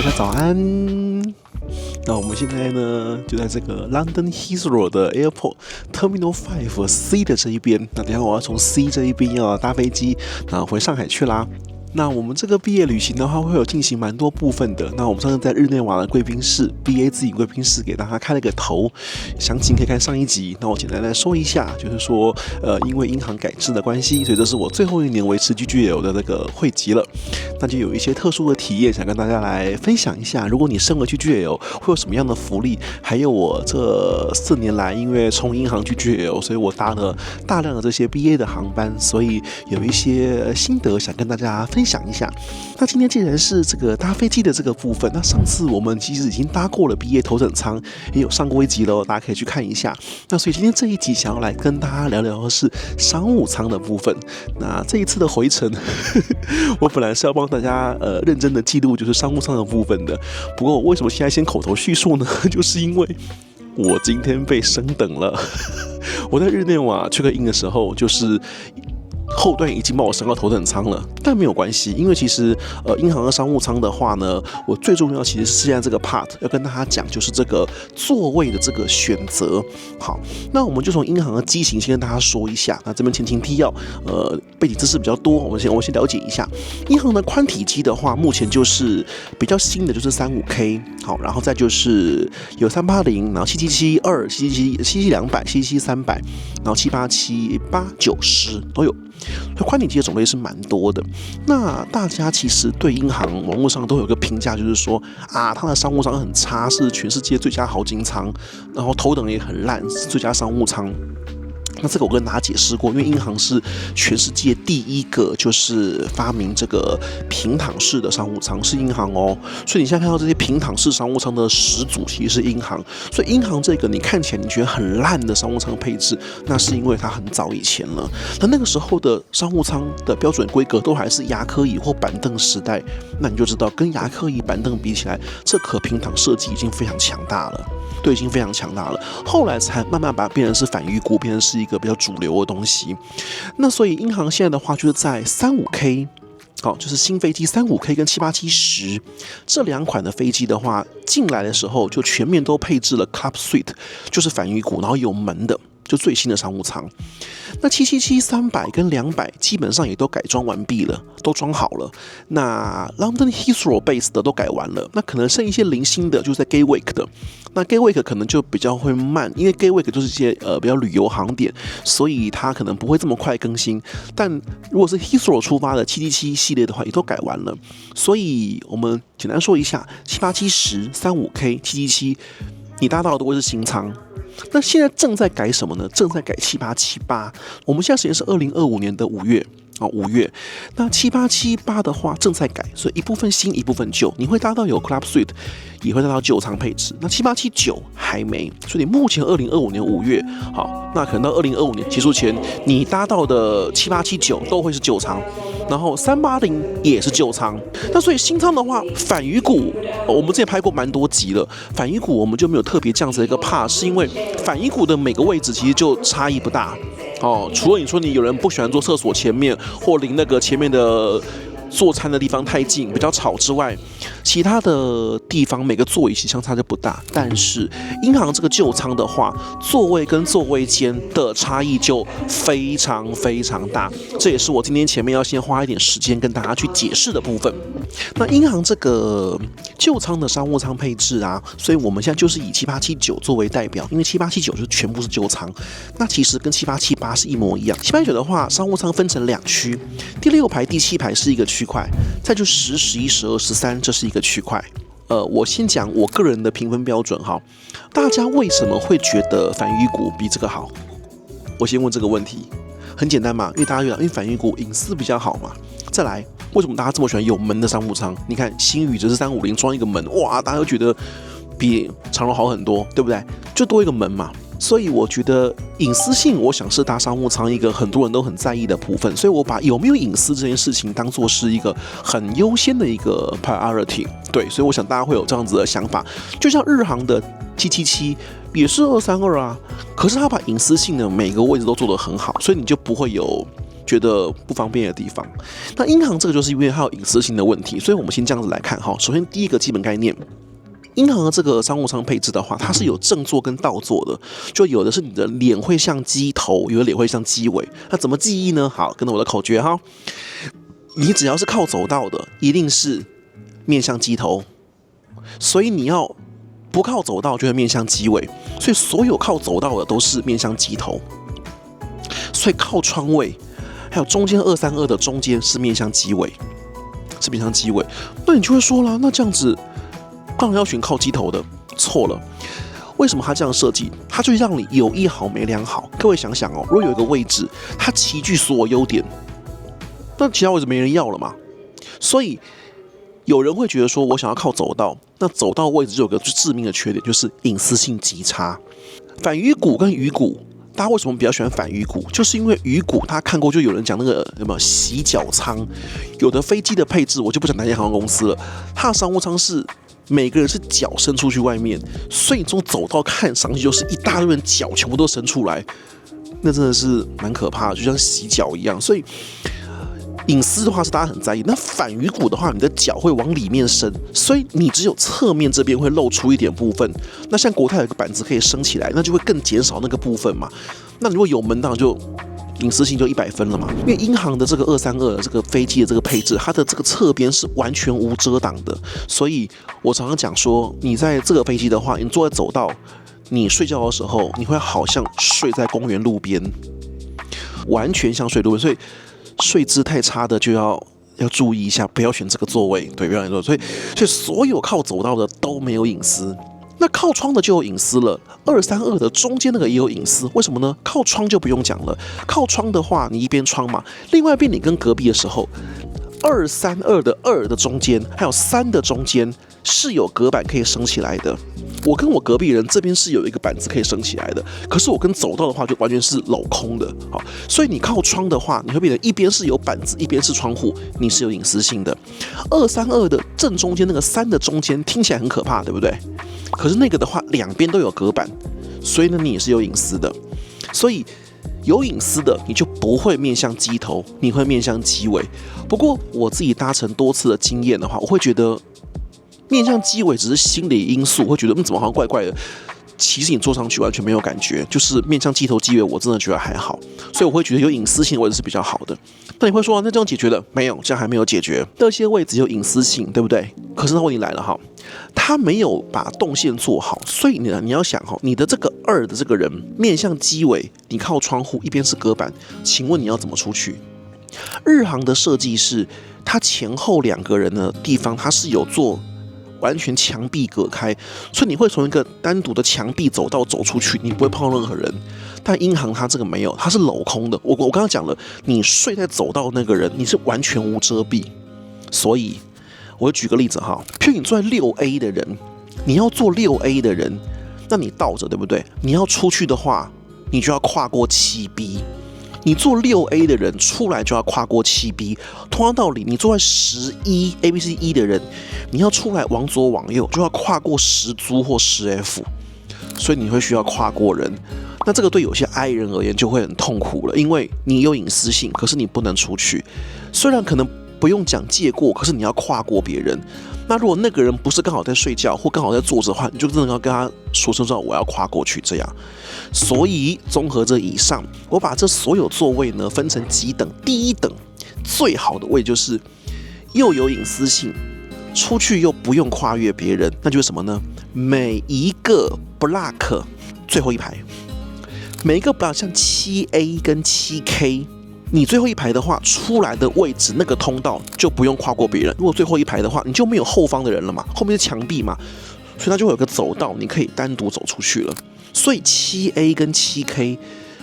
大家早安。那我們現在呢，就在這個 London Heathrow 的 Airport Terminal 5 C 的這一邊。那等一下我要從 C 這一邊要搭飛機，回上海去啦。那我們這個畢業旅行的話，會有進行蠻多部分的。那我們上次在日內瓦的貴賓室 BA 自己貴賓室給大家開了個頭，詳情可以看上一集。那我簡單來說一下，就是說，因為銀行改制的關係，所以這是我最後一年維持 GGL 的那個會籍了。那就有一些特殊的體驗，想跟大家來分享一下。如果你升為 GGL，會有什麼樣的福利？還有我這4年來，因為從銀行 GGL，所以我搭了大量的這些 BA 的航班，所以有一些心得想跟大家分享一下。那今天既然是这個搭飛機的這個部分，那上次我們其實已經搭過了 BA 頭等艙，也有上過一集了，大家可以去看一下。那所以今天這一集想要來跟大家聊聊的是商務艙的部分。那這一次的回程，我本來是要幫大家認真的記錄就是商務艙的部分的。不過我為什麼現在先口頭敘述呢？就是因為我今天被升等了。我在日內瓦 check in 的時候，就是後端已經把我升到頭等艙了，但沒有關係，因為其實銀行的商務艙的話呢，我最重要其實是現在這個 part 要跟大家講，就是這個座位的這個選擇。好，那我們就從銀行的機型先跟大家說一下。那這邊前情提要，背景知識比較多，我們先了解一下。銀行的寬體機的話，目前就是比較新的就是35K， 好，然后再就是有380，然後777、777、777-200、777-300，然後787、890都有。寬体机的種類是蠻多的。那大家其實對銀行網絡上都有個評價，就是說啊，它的商務艙很差，是全世界最佳豪金艙，然後頭等也很爛，是最佳商務艙。那這個我跟大家解釋過，因為銀行是全世界第一個就是發明這個平躺式的商務艙，是銀行哦。所以你現在看到這些平躺式商務艙的始祖其實是銀行。所以銀行這個你看起來你覺得很爛的商務艙配置，那是因為它很早以前了。那個時候的商務艙的標準規格都還是牙科椅或板凳時代，那你就知道跟牙科椅板凳比起來，這可平躺設計已經非常強大了。對，已經非常強大了。後來才慢慢把它變成是反魚骨，变成是一個比較主流的東西。那所以銀行現在的話，就是在35K， 好，就是新飛機35K 跟787-10這2款的飛機的話，進來的時候就全面都配置了 Club Suite， 就是反魚骨，然後有門的。就最新的商務艙。那777、300跟200基本上也都改裝完畢了，都裝好了。那 London Heathrow base 的都改完了，那可能剩一些零星的，就是在 Gatwick 的。那 Gatwick 可能就比較會慢，因為 Gatwick 就是一些比較旅遊航點，所以它可能不會這麼快更新。但如果是 Heathrow 出發的777系列的話，也都改完了。所以我們簡單說一下，787-10、35K、777，你搭到的都會是新艙。那現在正在改什麼呢？正在改7878。我們現在時間是2025年的5月。5月，那7878的話正在改，所以一部分新，一部分舊。你會搭到有 Club Suite， 也會搭到舊艙配置。那7879還沒，所以你目前2025年5月，好，那可能到2025年結束前，你搭到的7879都會是舊艙，然後380也是舊艙。那所以新艙的話，反魚骨，我們之前拍過蠻多集了，反魚骨我們就沒有特別這樣子的一個怕，是因為反魚骨的每個位置其實就差異不大。除了你說你有人不喜歡坐廁所前面，或離那個前面的做餐的地方太近，比較吵之外，其他的地方每個座椅其實相差就不大。但是銀行這個舊艙的話，座位跟座位間的差異就非常非常大，這也是我今天前面要先花一點時間跟大家去解釋的部分。那銀行這個舊艙的商務艙配置啊，所以我們現在就是以7879作為代表，因為7879就全部是舊艙。那其實跟7878是一模一樣。789的話，商務艙分成2區，第6排、第7排是一個區塊，再就10、11、12、13，這是一個區塊。我先講我個人的評分標準哈，大家為什麼會覺得反魚骨比這個好？我先問這個問題，很簡單嘛，因為大家覺得因為反魚骨隱私比較好嘛。再來，為什麼大家這麼喜歡有門的商務艙？你看星宇這是350裝一個門，哇，大家都覺得比長榮好很多，對不對？就多一個門嘛。所以我覺得隱私性，我想是搭商務艙一個很多人都很在意的部分，所以我把有沒有隱私這件事情當作是一個很優先的一個 priority。對，所以我想大家會有這樣子的想法，就像日航的777也是232啊，可是他把隱私性的每個位置都做得很好，所以你就不會有覺得不方便的地方。那英航這個就是因為它有隱私性的問題，所以我們先這樣子來看哈。首先第一個基本概念，英航的這個商務艙配置的話，它是有正座跟倒座的，就有的是你的臉會向機頭，有的臉會向機尾。那怎麼記憶呢？好，跟着我的口訣哈，你只要是靠走道的，一定是面向機頭，所以你要不靠走道就會面向機尾，所以所有靠走道的都是面向機頭，所以靠窗位還有中間232的中間是面向機尾，是面向機尾。那你就會說啦，那這樣子當然要選靠機頭的，錯了。為什麼他這樣設計？他就讓你有一好沒兩好。各位想想哦，如果有一個位置，它齊聚所有優點，那其他位置沒人要了嘛？所以有人會覺得說，我想要靠走道，那走道位置就有個致命的缺點，就是隱私性極差。反魚骨跟魚骨，大家為什麼比較喜歡反魚骨？就是因為魚骨，他看過，就有人講那個有沒有洗腳艙？有的飛機的配置，我就不講哪間航空公司了，它的商務艙是每個人是腳伸出去外面，所以你從走道看上去就是一大堆人腳全部都伸出来，那真的是蠻可怕的，就像洗腳一樣。所以隱私的話是大家很在意，那反魚骨的話，你的腳会往裡面伸，所以你只有側面這邊会露出一點部分。那像國泰有個板子可以升起來，那就會更減少那個部分嘛。那如果有門當然就隱私性就100分了嘛。因為英航的這個232的這個飛機的這個配置，它的這個側邊是完全無遮擋的，所以我常常講說，你在這個飛機的話，你坐在走道，你睡覺的時候，你會好像睡在公園路邊，完全像睡路邊，所以睡姿太差的就要注意一下，不要選這個座位。对，不要選座位。所以所有靠走道的都沒有隱私，那靠窗的就有隱私了。232的中間那個也有隱私，為什麼呢？靠窗就不用講了，靠窗的話，你一邊窗嘛，另外一邊你跟隔壁的時候，232的2的中間還有3的中間是有隔板可以升起來的。我跟我隔壁人這邊是有一個板子可以升起来的，可是我跟走道的話就完全是鏤空的。好，所以你靠窗的話，你會變成一邊是有板子，一邊是窗戶，你是有隱私性的。232的正中間那個3的中間聽起來很可怕，對不对？可是那個的話，兩邊都有隔板，所以呢，你也是有隱私的。所以有隱私的，你就不會面向機頭，你會面向機尾。不過我自己搭乘多次的經驗的話，我會覺得面向機尾只是心理因素，會覺得怎麼好像怪怪的。其實你坐上去完全沒有感覺，就是面向機頭機尾，我真的覺得還好。所以我會覺得有隱私性的位置是比較好的。那你會說，那這樣解決了沒有？這樣還沒有解決。這些位置有隱私性，對不對？可是那問題來了哈，他沒有把動線做好，所以你要想哈，你的這個2的這個人面向機尾，你靠窗戶，一邊是隔板，請問你要怎麼出去？日航的設計是，它前後2個人的地方，它是有做完全牆壁隔開，所以你會從一個單獨的牆壁走道走出去，你不會碰到任何人。但英航它這個沒有，它是鏤空的。我剛剛講了，你睡在走道那個人，你是完全無遮蔽。所以我會舉個例子哈，譬如你坐在6A 的人，你要坐6A 的人，那你倒着，對不對？你要出去的話，你就要跨過7B。你坐6A 的人出來就要跨過7B，同樣道理，你坐在11 ABC1 的人，你要出來往左往右就要跨過10租或10F，所以你會需要跨過人。那這個對有些 I 人而言就會很痛苦了，因為你有隱私性，可是你不能出去。雖然可能不用講借過，可是你要跨過別人。那如果那個人不是剛好在睡覺或剛好在坐着的話，你就真的要跟他說聲我要跨過去這樣。所以綜合這以上，我把這所有座位呢分成幾等。第一等最好的位就是又有隱私性，出去又不用跨越別人，那就是什麼呢？每一個 block 最後一排，每一個 block 像7A 跟7K。你最後一排的話，出來的位置那個通道就不用跨過別人。如果最後一排的話，你就沒有後方的人了嘛，後面是牆壁嘛，所以它就會有個走道，你可以單獨走出去了。所以7A 跟7K，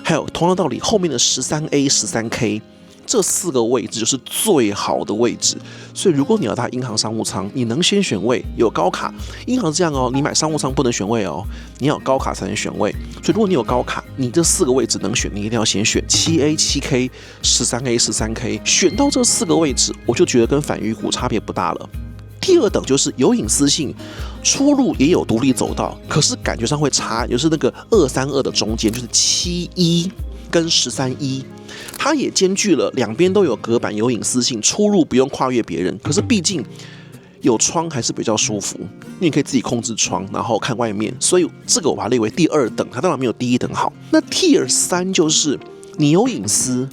還有同樣道理，後面的13A、13K 這4個位置就是最好的位置。所以如果你要搭英航商務艙，你能先選位，有高卡。英航是這樣哦，你買商務艙不能選位哦，你要有高卡才能選位。所以如果你有高卡，你這4個位置能選，你一定要先選7A、7K、13A、13K。選到這4個位置，我就覺得跟反魚骨差別不大了。第二等就是有隱私性，出入也有獨立走道，可是感覺上會差，就是那個232的中間，就是71跟13E，它也兼具了兩邊都有隔板、有隱私性，出入不用跨越別人。可是畢竟有窗還是比較舒服，你可以自己控制窗，然後看外面，所以這個我把它列為第2等，它當然沒有第1等好。那 Tier 3就是你有隱私，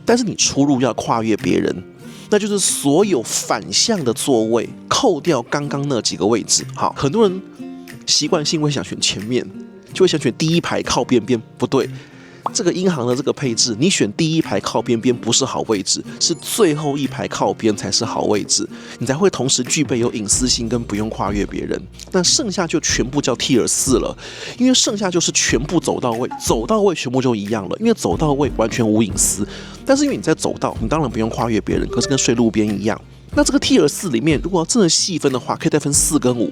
但是你出入要跨越別人，那就是所有反向的座位扣掉剛剛那幾個位置。好，很多人習慣性會想選前面，就會想選第一排靠邊邊，不對。這個銀行的這個配置，你選第一排靠邊邊不是好位置，是最後一排靠邊才是好位置，你才會同時具備有隱私性跟不用跨越別人。那剩下就全部叫 Tier 4了，因為剩下就是全部走到位，走到位全部就一樣了，因為走到位完全無隱私。但是因為你在走道，你當然不用跨越別人，可是跟睡路邊一樣。那這個 Tier 4裡面，如果要真的細分的話，可以再分4跟5。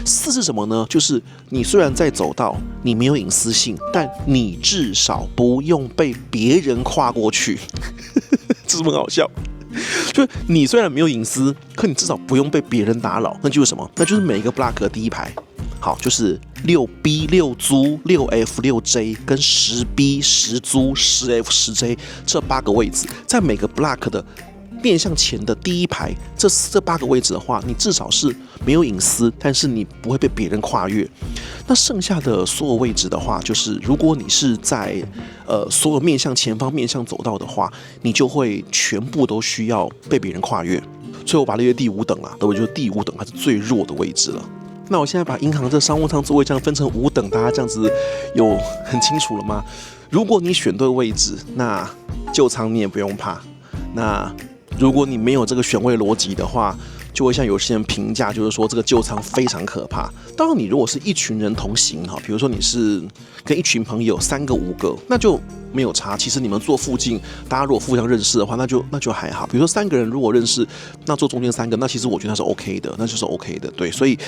4是什麼呢？就是你雖然在走道，你沒有隱私性，但你至少不用被別人跨過去。這是不是很好笑？就是你雖然沒有隱私，可你至少不用被別人打擾。那就是什麼？那就是每一個 block 的第一排。好，就是 6B、6租、6F、6J 跟 10B、10租、10F、10J 這8個位置，在每個 block 的面向前的第一排，這8個位置的話，你至少是沒有隱私，但是你不會被別人跨越。那剩下的所有位置的話，就是如果你是在所有面向前方面向走道的話，你就會全部都需要被別人跨越。所以我把它列為第5等啦，對不对？就是第5等，它是最弱的位置了。那我现在把銀行这商務艙座位這樣分成5等，大家這樣子有很清楚了嗎？如果你選對位置，那舊艙你也不用怕。那如果你沒有這個選位邏輯的話，就會像有些人評價，就是說這個舊艙非常可怕。當然，你如果是一群人同行哈，比如說你是跟一群朋友3個5個，那就沒有差。其實你們坐附近，大家如果互相認識的話，那就還好。比如說3個人如果認識，那坐中間3個，那其實我覺得那是 OK 的，那就是 OK 的。對，所以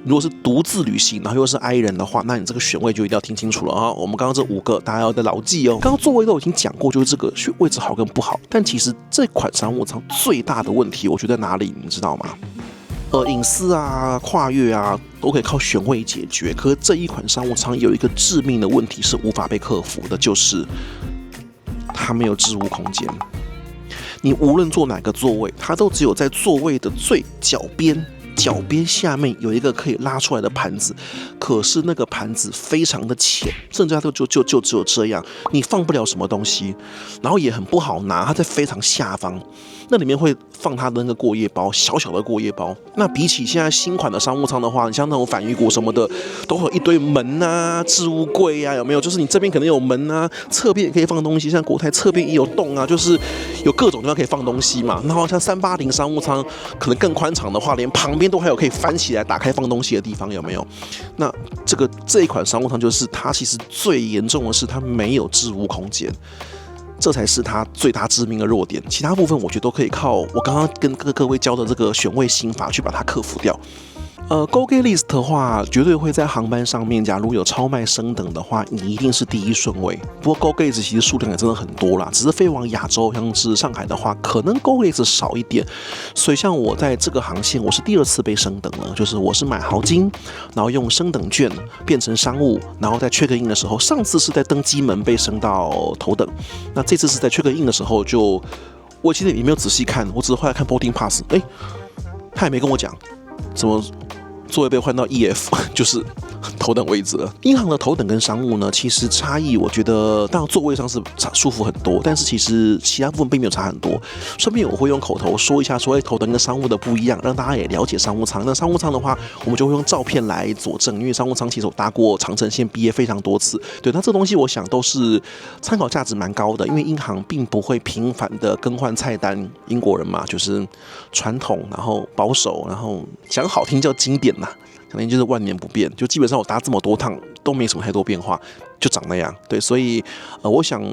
如果是獨自旅行，然後又是 I 人的話，那你這個選位就一定要聽清楚了啊！我們剛剛這5個，大家要得牢記哦。剛剛座位都已經講過，就是這個選位置好跟不好。但其實這款商務艙最大的問題，我覺得在哪裡，你知道嗎？隱私啊、跨越啊，都可以靠選位解決。可是這一款商務艙有一個致命的問題是無法被克服的，就是它沒有置物空間。你無論坐哪個座位，它都只有在座位的最腳邊下面有一個可以拉出來的盤子，可是那個盤子非常的淺，甚至它就只有這樣，你放不了什麼東西，然後也很不好拿，它在非常下方，那裡面會放它的那個過夜包，小小的過夜包。那比起現在新款的商務艙的話，你像那種返魚谷什麼的，都會有一堆門啊、置物櫃啊，有沒有？就是你這邊可能有門啊，側邊也可以放東西，像國泰側邊也有洞啊，就是有各種地方可以放東西嘛。然後像380商務艙可能更寬敞的話，連旁邊都還有可以翻起來打開放東西的地方，有沒有？那這一款商務艙就是它其實最嚴重的是它沒有置物空間，這才是它最大致命的弱點。其他部分我覺得都可以靠我剛剛跟各位教的這個選位心法去把它克服掉。Go Gate List 的話，絕對會在航班上面，假如有超賣升等的話，你一定是第1順位。不過 Go Gate 其實數量也真的很多啦，只是飛往亞洲，像是上海的話，可能 Go Gate 少一點。所以像我在這個航線，我是第2次被升等了，就是我是買豪金，然後用升等券變成商務，然後在 check in 的時候，上次是在登機門被升到頭等，那這次是在 check in 的時候就，我其實也沒有仔細看，我只是後來看 boarding pass，他也沒跟我講怎麼座位被換到 EF， 就是頭等位置了。銀行的頭等跟商務呢，其實差異我覺得，當然座位上是舒服很多，但是其實其他部分並沒有差很多。順便我會用口頭說一下，說頭等跟商務的不一樣，讓大家也了解商務艙。那商務艙的話，我們就會用照片來佐證，因為商務艙其實我搭過長程線畢業非常多次。對，那這東西我想都是參考價值蠻高的，因為銀行並不會頻繁的更換菜單，英國人嘛，就是傳統，然後保守，然後講好聽叫經典。可能就是萬年不變，就基本上我搭這麼多趟都沒什麼太多變化，就長那樣。對，所以我想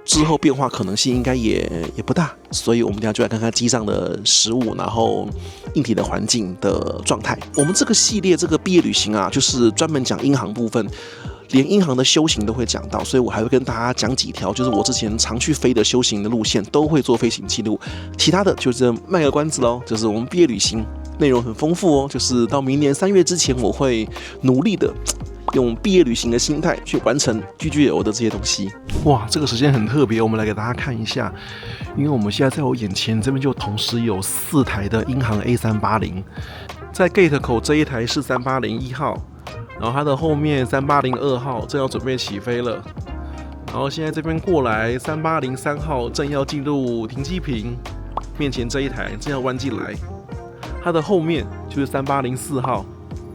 之後變化可能性應該也不大。所以我們等一下就來看看機上的食物，然後硬體的環境的狀態。我們這個系列這個畢業旅行啊，就是專門講銀行部分。連銀行的修行都會講到，所以我還會跟大家講幾條，就是我之前常去飛的修行的路線，都會做飛行記錄。其他的就是賣個關子嘍，就是我們畢業旅行內容很豐富哦，就是到明年3月之前，我會努力的用畢業旅行的心態去完成 GGL 的這些東西。哇，這個時間很特別，我們來給大家看一下，因為我們現在在我眼前這邊就同時有4台的英航 A380，在 Gate 口這一台是3801號，然後它的後面3802號正要準備起飛了，然後現在這邊過來3803號正要進入停機坪，面前這一台正要彎進來，它的後面就是3804號，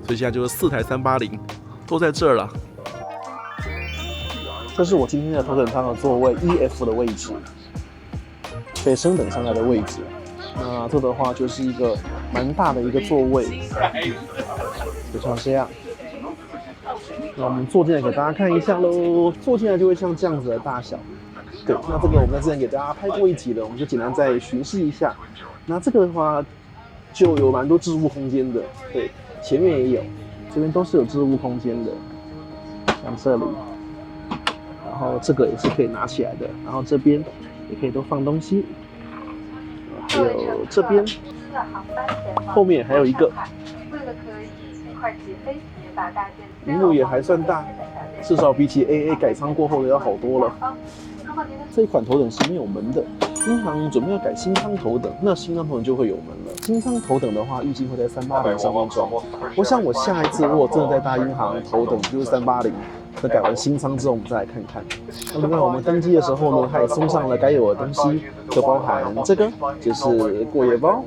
所以現在就是4台380都在這兒了。這是我今天的頭等艙的座位 EF 的位置，被升等上來的位置。那這的話就是一個蠻大的一個座位，就像這樣。那我們坐進來給大家看一下嘍，坐進來就會像這樣子的大小。對，那這個我們在之前給大家拍過一集了，我們就簡單再巡視一下。那這個的話就有蠻多置物空間的，對，前面也有，這邊都是有置物空間的，像這裡。然後這個也是可以拿起來的，然後這邊也可以都放東西，還有這邊後面還有一個，屏幕也還算大，至少比起 AA 改艙過後的要好多了。這一款頭等是沒有門的，英航準備要改新艙頭等，那新艙頭等就會有門了。新艙頭等的話，預計會在380上面裝。我想我下一次如果真的在搭英航頭等，就是380。那改完新艙之後，我們再來看看。那另外我們登機的時候呢，它也送上了該有的東西，就包含這個，就是過夜包。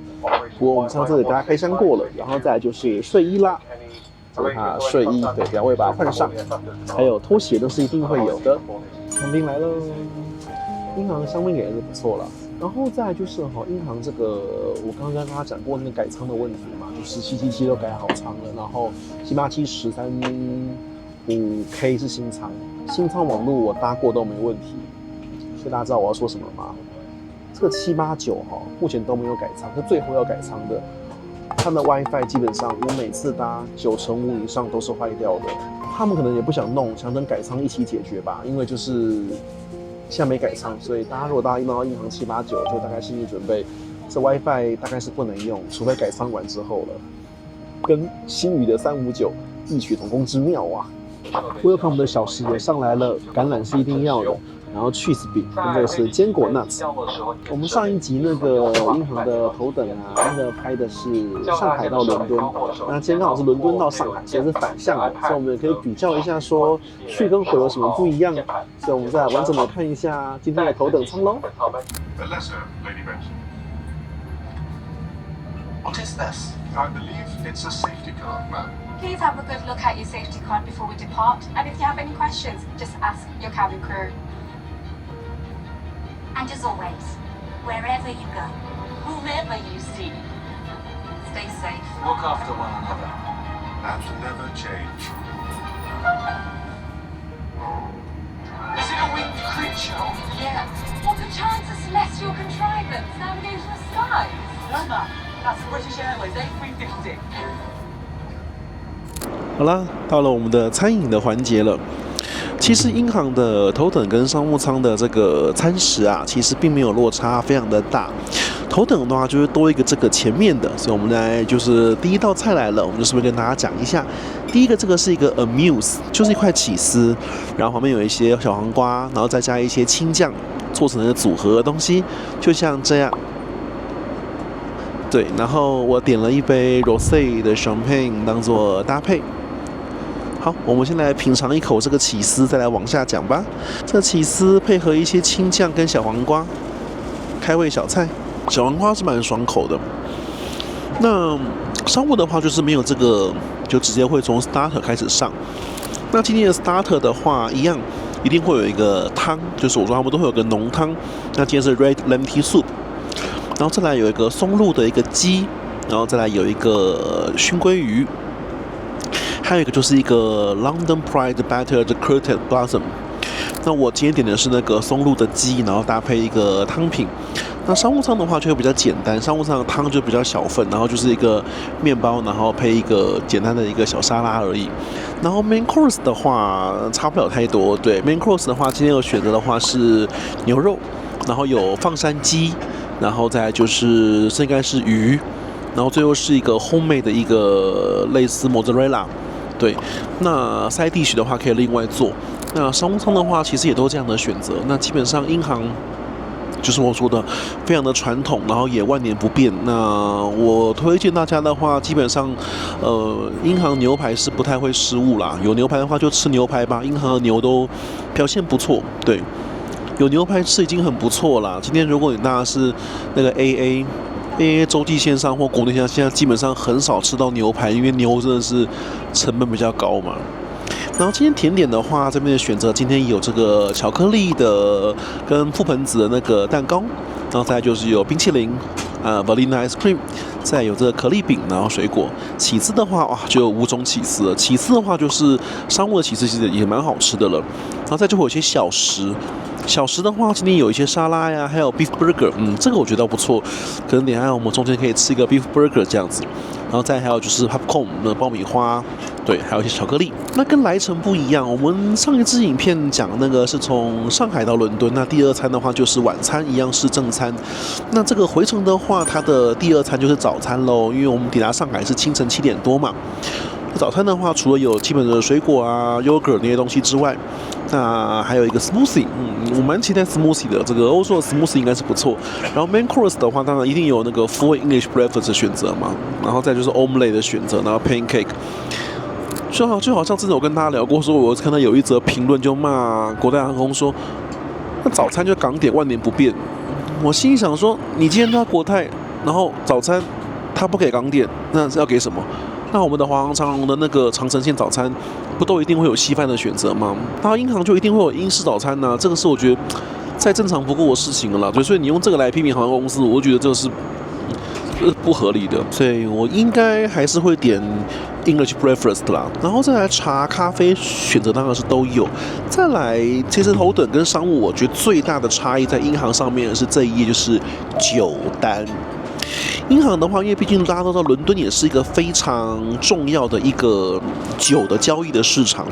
不過我們上次給大家開箱過了，然後再來就是睡衣啦，就是它睡衣，對，等下我也把它換上。還有拖鞋都是一定會有的。香檳來嘍，英航的香檳也是不錯了。然後再來就是英航這個我剛刚跟大家講過那個改艙的問題嘛，就1777都改好艙了，然後787 13.5K 是新艙，新艙網絡我搭過都沒問題，所以大家知道我要說什麼嗎？這個789目前都沒有改艙，是最後要改艙的。它的 WiFi 基本上我每次搭95%以上都是壞掉的，他們可能也不想弄，想等改艙一起解決吧，因為就是現在沒改艙，所以大家如果搭英航789，就大概心理準備，這 WiFi 大概是不能用，除非改艙完之後了。跟星宇的359異曲同工之妙啊！Welcome 的小食也上來了，橄欖是一定要的，然後 cheese 餅跟這個是堅果 nuts。我們上一集那個英航的頭等啊，那個拍的是上海到倫敦，那今天剛好是倫敦到上海，所以是反向的，所以我們也可以比較一下說去跟回有什麼不一樣。所以我們再來完整的看一下今天的頭等艙嘍。What is this? I believe it's a safety card, ma'am. Please have a good look at your safety card before we depart, and if you have any questions, just ask your cabin crew. And as always, wherever you go, whomever you see, stay safe. Look after one another. And never change. Is it a winged creature? Yeah. What a chance a celestial contrivance navigating the skies. Remember, that's British Airways A350. 好啦，到了我们的餐飲的環節了。其實英航的頭等跟商務艙的這個餐食啊，其實並沒有落差非常的大。頭等的話就是多一個這個前面的，所以我們來就是第一道菜來了，我們就順便跟大家講一下。第一個這個是一個 amuse， 就是一塊起司，然後旁邊有一些小黃瓜，然後再加一些青醬做成的組合的東西，就像這樣。對，然後我點了一杯 Rosé 的 Champagne 當做搭配。好，我們先來品嘗一口這個起司，再來往下講吧。這個起司配合一些青醬跟小黃瓜，開胃小菜。小黃瓜是蠻爽口的。那商務的話就是沒有這個，就直接會從 starter 開始上。那今天的 starter 的話，一樣一定會有一個湯，就是我說他們都會有個濃湯。那今天是 red lentil soup， 然後再來有一個松露的一個雞，然後再來有一個燻鮭魚。還有一個就是一個 London Pride Battered Curted Blossom。那我今天點的是那個松露的雞，然後搭配一個湯品。那商務艙的話就會比較簡單，商務艙的湯就比較小份，然後就是一個麵包，然後配一個簡單的一個小沙拉而已。然後 Main Course 的話差不了太多，對 Main Course 的話，今天有選擇的話是牛肉，然後有放山雞，然後再來就是應該是魚，然後最後是一個 homemade 的一個類似 mozzarella。對，那 side dish 的話可以另外做。那商務艙的話，其實也都這樣的選擇。那基本上英航就是我說的，非常的傳統，然後也萬年不變。那我推薦大家的話，基本上，英航牛排是不太會失誤啦。有牛排的話就吃牛排吧，英航的牛都表現不錯，對。有牛排吃已經很不錯啦。今天如果你搭的是那個 AA 洲際線上或國內線上，現在基本上很少吃到牛排，因為牛真的是成本比較高嘛。然後今天甜點的話，這邊的選擇今天有這個巧克力的跟覆盆子的那個蛋糕，然後再來就是有冰淇淋，vanilla ice cream， 再有这個可丽餅，然後水果。起司的話，哇，就有5種起司了。起司的話就是商務的起司，其實也蠻好吃的了。然後再就會有一些小食。小食的話，今天有一些沙拉呀，還有 beef burger， 這個我覺得不錯，可能等一下我們中間可以吃一個 beef burger 這樣子。然後再還有就是 popcorn 的爆米花，對，還有一些巧克力。那跟來程不一樣，我們上一支影片講那個是從上海到倫敦，那第二餐的話就是晚餐一樣是正餐。那這個回程的話，它的第二餐就是早餐嘍，因為我們抵達上海是清晨7點多嘛。早餐的話，除了有基本的水果啊、yogurt 那些東西之外，那還有一個 smoothie， 我蠻期待 smoothie 的。這個歐洲的 smoothie 應該是不錯。然後 main course 的話，當然一定有那個 full English breakfast 的選擇嘛，然後再就是 omelette 的選擇，然後 pancake。就好像之前我跟大家聊過，說我看到有一則評論就罵國泰航空說，那早餐就港點萬年不變。我心裡想說，你今天搭國泰，然後早餐他不給港點，那是要給什麼？那我們的華航、長榮的那個長程線早餐，不都一定會有稀飯的選擇嗎？那英航就一定會有英式早餐呢？這個是我覺得再正常不過的事情了啦。所以你用這個來批評航空公司，我覺得這個是不合理的。所以我應該還是會點 English breakfast 啦。然後再來茶、咖啡選擇當然是都有。再來，其實頭等跟商務，我覺得最大的差異在英航上面是這一頁，就是酒單。英航的話，因為畢竟大家都知道，倫敦也是一個非常重要的一個酒的交易的市場，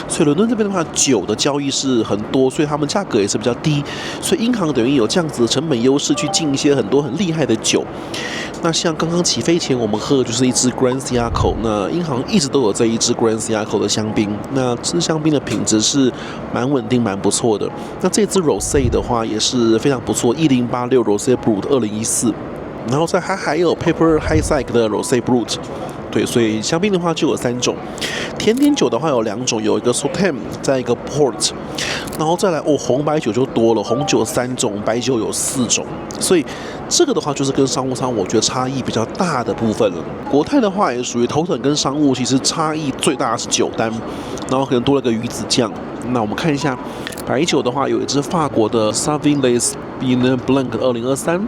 所以倫敦這邊的話，酒的交易是很多，所以他們價格也是比較低，所以英航等於有這樣子的成本優勢去進一些很多很厲害的酒。那像剛剛起飛前我們喝的就是一支 Grand Siaco， 那英航一直都有這一支 Grand Siaco 的香檳，那這香檳的品質是蠻穩定、蠻不錯的。那這支 Rosé 的話也是非常不錯，1086 Rosé Brut 2014。然後它還有 Pepper High Side 的 Rosé Brut， 對，所以香檳的話就有3種，甜點酒的話有2種，有一個 Sauternes， 再一個 Port， 然後再來紅白酒就多了，紅酒3種，白酒有4種，所以這個的話就是跟商務艙我覺得差異比較大的部分了。國泰的話也屬於頭等跟商務，其實差異最大的是酒單，然後可能多了個魚子醬。那我們看一下白酒的話，有一支法國的 Sauvignon Blanc 2023，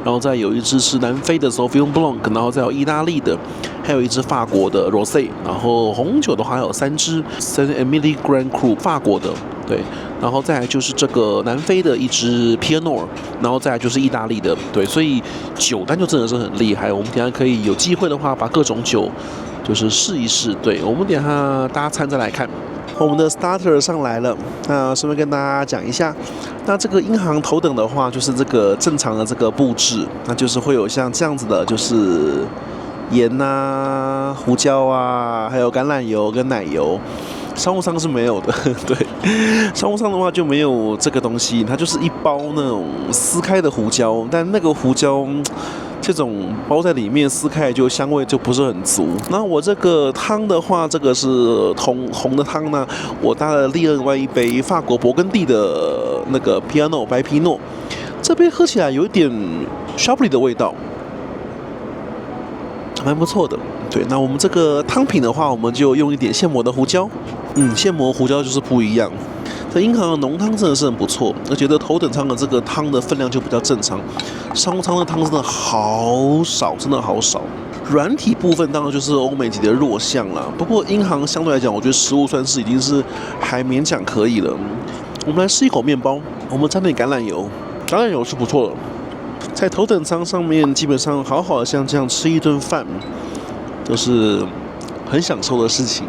然後再有一支是南非的 Sauvignon Blanc， 然後再有意大利的，還有一支法國的 Rosé， 然後紅酒的話還有3支 Saint-Émilion Grand Cru 法國的，對，然後再來就是這個南非的一支 Pinot Noir， 然後再來就是意大利的，對，所以酒單就真的是很厲害。我們等一下可以有機會的話，把各種酒就是試一試。對，我們等一下大家餐再來看。我們的 starter 上來了，那順便跟大家講一下，那這個英航頭等的話，就是這個正常的這個布置，那就是會有像這樣子的，就是鹽啊、胡椒啊，還有橄欖油跟奶油。商務艙是沒有的，對，商務艙的話就沒有這個東西，它就是一包那種撕開的胡椒，但那個胡椒這種包在裡面撕開就香味就不是很足。那我這個湯的話，這個是紅的湯呢，我搭了另外一杯法國勃艮第的那個 Piano 白皮諾，這杯喝起來有一點 Chablis 的味道，蠻不錯的。對，那我們這個湯品的話，我們就用一點現磨的胡椒，現磨胡椒就是不一樣。這英航的濃湯真的是很不錯，而且這頭等艙的這個湯的分量就比較正常，商務艙的湯真的好少，真的好少。軟體部分當然就是歐美級的弱項啦，不過英航相對來講，我覺得食物算是已經是還勉強可以了。我們來試一口麵包，我們沾點橄欖油，橄欖油是不錯的。在頭等艙上面，基本上好好的像這樣吃一頓飯，都是很享受的事情。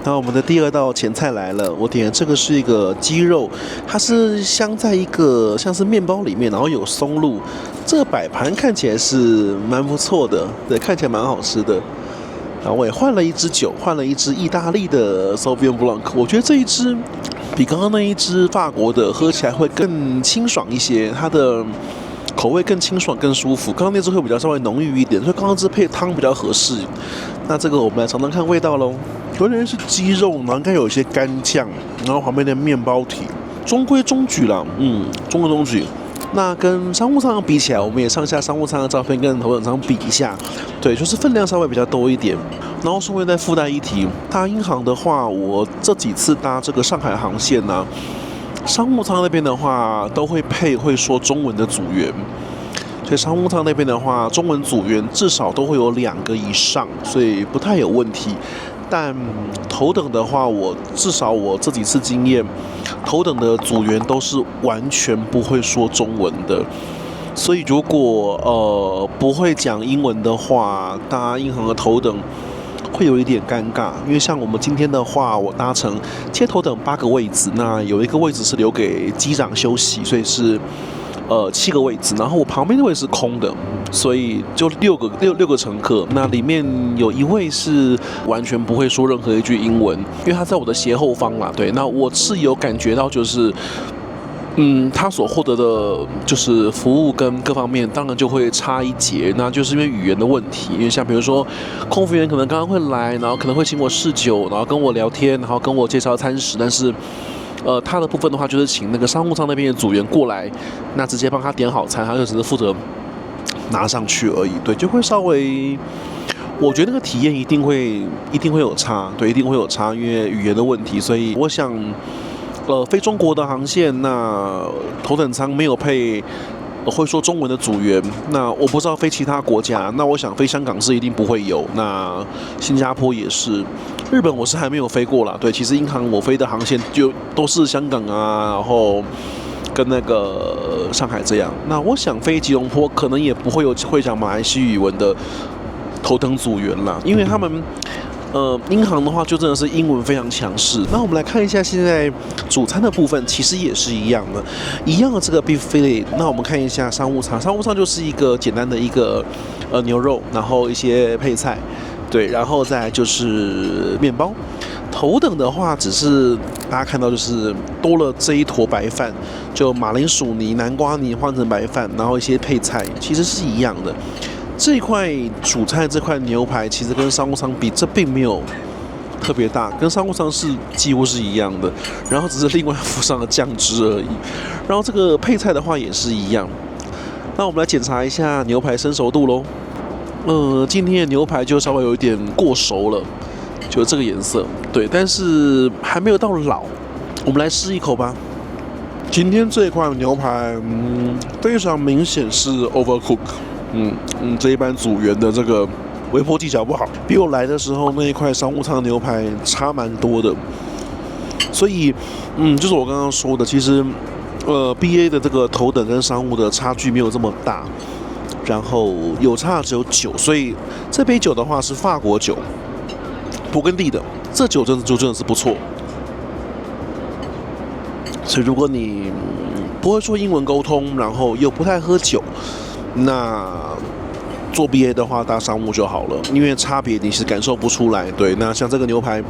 那我們的第2道前菜來了，我點的這個是一個雞肉，它是鑲在一個像是麵包裡面，然後有松露。這個擺盤看起來是蠻不錯的，對，看起來蠻好吃的。然後我也換了一支酒，換了一支意大利的 Sauvignon Blanc， 我覺得這一支比剛剛那一支法國的喝起來會更清爽一些，它的口味更清爽、更舒服。剛剛那支會比較稍微濃郁一點，所以剛剛這配湯比較合適。那這個我們來嘗嘗看味道嘍。有點是雞肉，然後應該有一些乾醬，然後旁邊的麵包體，中規中矩啦，中規中矩。那跟商務艙比起來，我們也上下商務艙的照片跟頭等艙比一下，對，就是分量稍微比較多一點。然後順便再附帶一提，搭英航的話，我這幾次搭這個上海航線呢，商務艙那邊的話都會配會說中文的組員。所以商務艙那邊的話，中文組員至少都會有2個以上，所以不太有問題。但頭等的話，至少我這幾次經驗，頭等的組員都是完全不會說中文的。所以如果不會講英文的話，搭英航的頭等會有一點尷尬。因為像我們今天的話，我搭乘接頭等8個位置，那有一個位置是留給機長休息，所以是7個位置，然後我旁邊的位置是空的，所以就六個乘客。那裡面有1位是完全不會說任何一句英文，因為他在我的斜後方啦。對，那我是有感覺到就是，他所獲得的就是服務跟各方面，當然就會差一截。那就是因為語言的問題，因為像比如說空服員可能剛剛會來，然後可能會請我試酒，然後跟我聊天，然後跟我介紹餐食，但是他的部分的話，就是請那個商務艙那邊的組員過來，那直接幫他點好餐，他就只是負責拿上去而已。對，就會稍微，我覺得那個體驗一定會有差，對，一定會有差，因為語言的問題。所以我想，非中國的航線，那頭等艙沒有配會說中文的組員，那我不知道飛其他國家，那我想飛香港是一定不會有，那新加坡也是。日本我是還沒有飛過啦，對，其實英航我飛的航線就都是香港啊，然後跟那個上海這樣。那我想飛吉隆坡可能也不會有會講馬來西亞語文的頭等組員啦，因為他們英航的話就真的是英文非常強勢。那我們來看一下現在主餐的部分，其實也是一樣的這個 beef fillet。那我們看一下商務艙，商務艙就是一個簡單的一個牛肉，然後一些配菜。對，然後再來就是麵包。頭等的話，只是大家看到就是多了這一坨白飯，就馬鈴薯泥、南瓜泥換成白飯，然後一些配菜，其實是一樣的。這一塊主菜這塊牛排，其實跟商務艙比，這並沒有特別大，跟商務艙是幾乎是一樣的，然後只是另外附上了醬汁而已。然後這個配菜的話也是一樣。那我們來檢查一下牛排生熟度嘍。今天的牛排就稍微有一點過熟了，就這個顏色，對，但是還沒有到老。我們來試一口吧。今天這一塊牛排，非常明顯是 overcook。這一班組員的這個微波技巧不好，比我來的時候那一塊商務艙牛排差蠻多的。所以，就是我剛剛說的，其實BA 的這個頭等跟商務的差距沒有這麼大。然後有差只有酒，所以這杯酒的話是法國酒，勃艮第的，這酒真的是不錯。所以如果你不會說英文溝通，然後又不太喝酒，那做 BA 的話搭商務就好了，因為差別你是感受不出來。對，那像這個牛排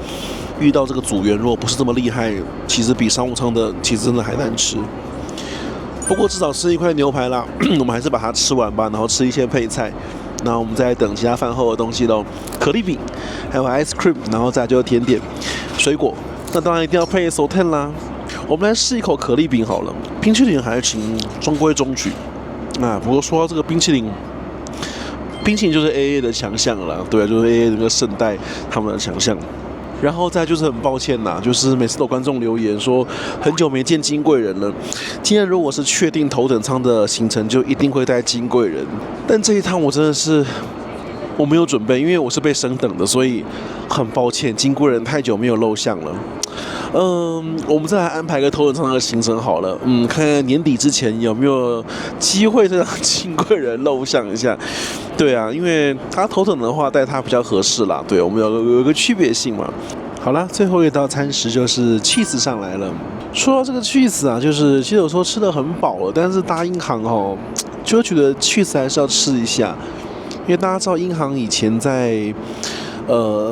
遇到這個組員，如果不是這麼厲害，其實比商務艙的其實真的還難吃。不過至少吃一塊牛排啦，我們還是把它吃完吧，然後吃一些配菜，那我們再等其他飯後的東西咯，可麗餅，還有 ice cream， 然後再就甜點、水果，那當然一定要配 sauté 啦。我們來試一口可麗餅好了，冰淇淋還行，中規中矩。不過說到這個冰淇淋就是 AA 的強項了啦，對，就是 AA 那個聖代他們的強項。然後再就是很抱歉吶，就是每次都有觀眾留言說很久沒見金貴人了。今天如果是確定頭等艙的行程，就一定會帶金貴人。但這一趟我真的是我沒有準備，因為我是被升等的，所以很抱歉，金貴人太久沒有露相了。我們再來安排個頭等艙的行程好了。看看年底之前有沒有機會再讓金貴人露相一下。對啊，因為他頭等的話帶他比較合適啦。對，我們有一個區別性嘛。好啦，最後一道餐食就是 cheese 上來了。說到這個 cheese 啊，就是其實有時候吃得很飽了，但是搭英航就覺得 cheese 還是要吃一下，因為大家知道英航以前在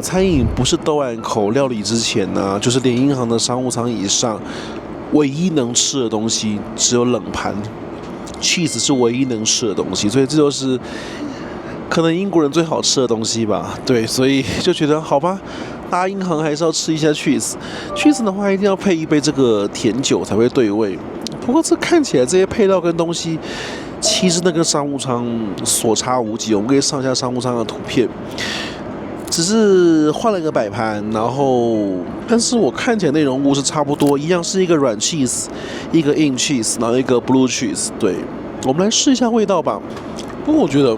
餐飲不是都案口料理之前呢，就是連銀行的商務艙以上，唯一能吃的東西只有冷盤 ，cheese 是唯一能吃的東西，所以這就是可能英國人最好吃的東西吧。对，所以就覺得好吧，搭銀行還是要吃一下 cheese。cheese 的話一定要配一杯這個甜酒才會對味。不過這看起來這些配料跟東西，其實那跟商務艙所差無幾。我們可以上一下商務艙的圖片。只是換了一個擺盤，然後，但是我看起來內容物是差不多，一樣是一個軟 cheese， 一個硬 cheese， 然後一個 blue cheese。對，我們來試一下味道吧。不過我覺得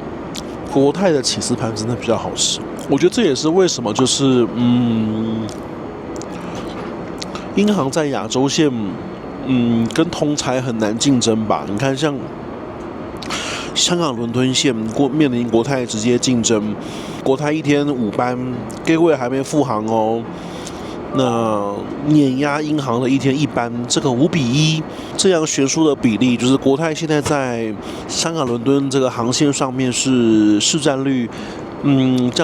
國泰的起司盤真的比較好吃，我覺得這也是為什麼就是英航在亞洲線跟同儕很難競爭吧。你看像香港倫敦線面臨國泰直接競爭，國泰一天5班，gateway還沒復航哦。那碾壓英航的一天1班，這個5:1這樣懸殊的比例，就是國泰現在在香港倫敦這個航線上面是市占率，這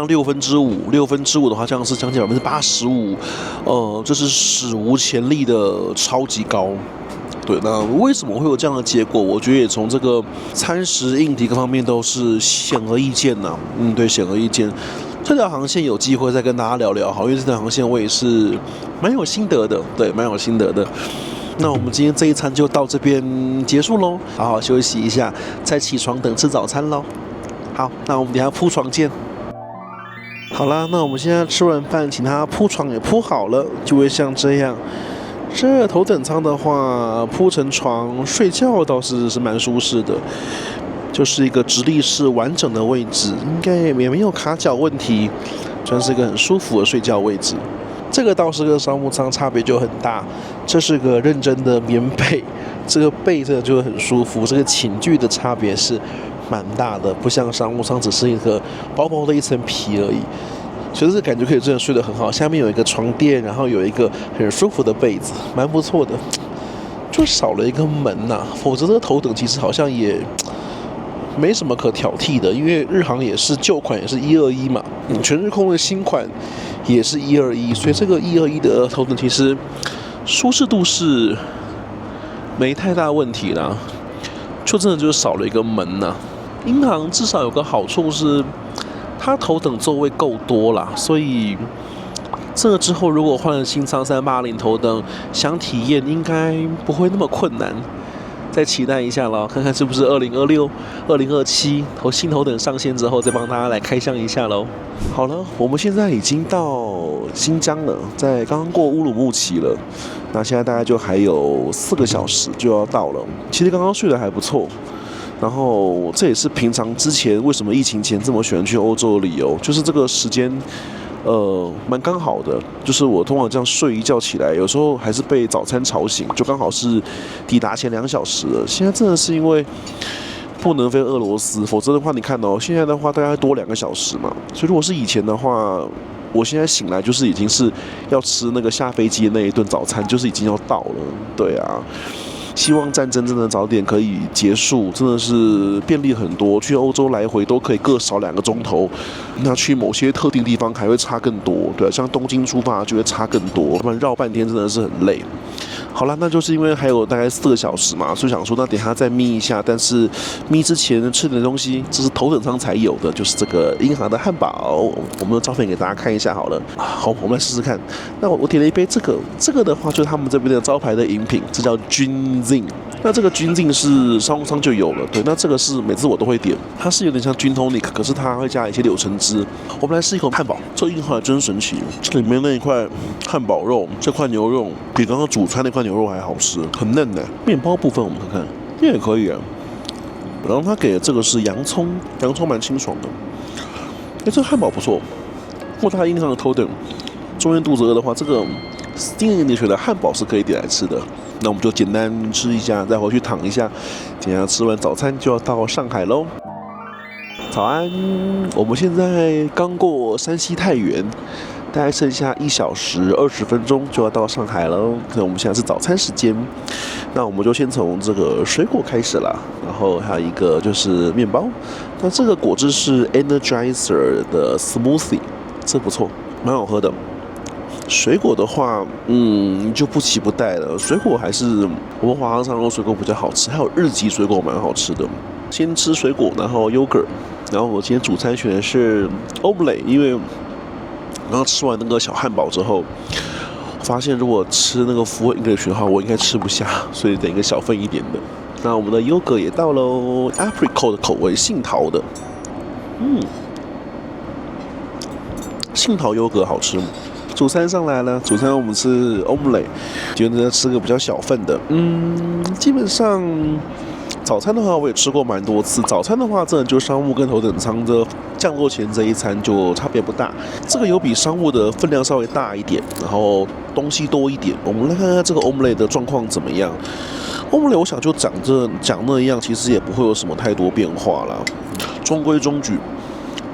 樣5%的話，這樣是將近85%，這是史無前例的超級高。對，那為什麼會有這樣的結果？我覺得也從這個餐食、硬體各方面都是顯而易見吶。對，顯而易見。這條航線有機會再跟大家聊聊好，因為這條航線我也是蠻有心得的。對，蠻有心得的。那我們今天這一餐就到這邊結束嘍，好好休息一下，再起床等吃早餐嘍。好，那我們等一下鋪床見。好啦，那我們現在吃完飯，請他鋪床也鋪好了，就會像這樣。這頭等艙的話，鋪成床睡覺倒是蠻舒適的，就是一個直立式完整的位置，應該也沒有卡腳問題，算是一個很舒服的睡覺位置。這個倒是跟商務艙差別就很大，這是個認真的棉被，這個被真的就很舒服，這個寢具的差別是蠻大的，不像商務艙只是一個薄薄的一層皮而已。其實這感覺可以真的睡得很好，下面有一個床墊，然後有一個很舒服的被子，蠻不錯的。就少了一個門吶，否則這個頭等其實好像也沒什麼可挑剔的，因為日航也是舊款也是121嘛，全日空的新款也是121，所以這個121的頭等其實舒適度是沒太大問題啦，就真的就是少了一個門吶。英航至少有個好處是，它頭等座位夠多啦，所以這個之後如果換了新艙380頭等，想體驗應該不會那麼困難。再期待一下咯，看看是不是2026、2027新頭等上線之後，再幫大家來開箱一下咯。好了，我們現在已經到新疆了，在剛剛過烏魯木齊了，那現在大概就還有4個小時就要到了。其實剛剛睡得還不錯。然後這也是平常之前為什麼疫情前這麼喜歡去歐洲的理由，就是這個時間，蠻剛好的。就是我通常這樣睡一覺起來，有時候還是被早餐吵醒，就剛好是抵達前2小時了。現在真的是因為不能飛俄羅斯，否則的話，你看哦，現在的話大概多2個小時嘛。所以如果是以前的話，我現在醒來就是已經是要吃那個下飛機的那一頓早餐，就是已經要到了。對啊。希望戰爭真的早點可以結束，真的是便利很多，去歐洲來回都可以各少2個鐘頭。那去某些特定地方還會差更多，對啊，像東京出發就會差更多，不然繞半天真的是很累。好了，那就是因為還有大概4個小時嘛，所以想說那等一下再眯一下，但是眯之前吃點東西，這是頭等艙才有的，就是這個英航的漢堡，我們的照片給大家看一下好了。好，我們來試試看。那我點了一杯這個的話就是他們這邊的招牌的飲品，這叫君zin。那這個君zin是商務艙就有了，對，那這個是每次我都會點，它是有點像君 tonic， 可是它會加一些柳橙汁。我們來試一口漢堡，這英航還真神奇，這裡面那一塊漢堡肉，這塊牛肉比剛剛主餐那塊牛肉還好吃，很嫩的。麵包部分我們看看，也可以啊。然後他給的這個是洋蔥蠻清爽的。這個漢堡不錯。如果他英航的頭等中間肚子餓的話，這個 steam edition 的漢堡是可以點來吃的。那我們就簡單吃一下，再回去躺一下。等一下吃完早餐就要到上海嘍。早安，我們現在剛過山西太原，大概剩下1小時20分鐘就要到上海了。那我們現在是早餐時間，那我們就先從這個水果開始啦，然後還有一個就是麵包。那這個果汁是 Energizer 的 Smoothie，這不錯，蠻好喝的。水果的話，就不期不待了。水果還是我們华航长荣水果比較好吃，還有日籍水果蠻好吃的。先吃水果，然後 yogurt， 然後我今天主餐選的是 omelette， 因為剛剛吃完那個小漢堡之後，發現如果吃那個full English的話，我應該吃不下，所以點一個小份一點的。那我們的 yogurt 也到嘍 ，apricot 的口味，杏桃的，杏桃 yogurt 好吃。主餐上來了，主餐我們吃 omelette， 覺得吃個比較小份的。基本上早餐的話我也吃過蠻多次，早餐的話真的就商務跟頭等艙的降落前這一餐就差別不大，這個有比商務的分量稍微大一點，然後東西多一點。我們來看看這個 omelette 的狀況怎麼樣。omelette 我想就長那樣，其實也不會有什麼太多變化啦，中規中矩。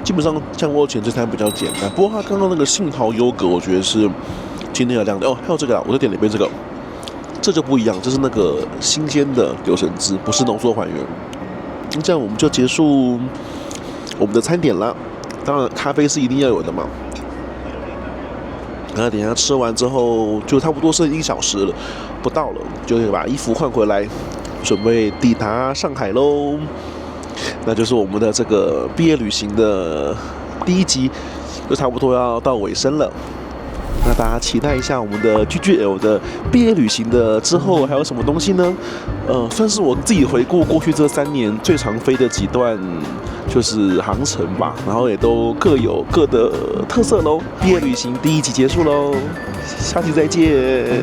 基本上降落前这餐比較簡單，不過它剛剛那個杏桃優格，我覺得是今天的亮點哦。還有這個啊，我就點了一杯這個，這就不一樣，這是那個新鮮的柳橙汁，不是濃縮還原。這樣我們就結束我們的餐點了。當然，咖啡是一定要有的嘛。然後等一下吃完之後，就差不多剩1小時了，不到了，就可以把衣服換回来，準備抵達上海嘍。那就是我們的這個畢業旅行的第1集，就差不多要到尾聲了。那大家期待一下我們的 GGL 的畢業旅行的之後還有什麼東西呢？算是我自己回顧過去這3年最常飛的幾段就是航程吧，然後也都各有各的特色嘍。畢業旅行第1集結束嘍，下期再見。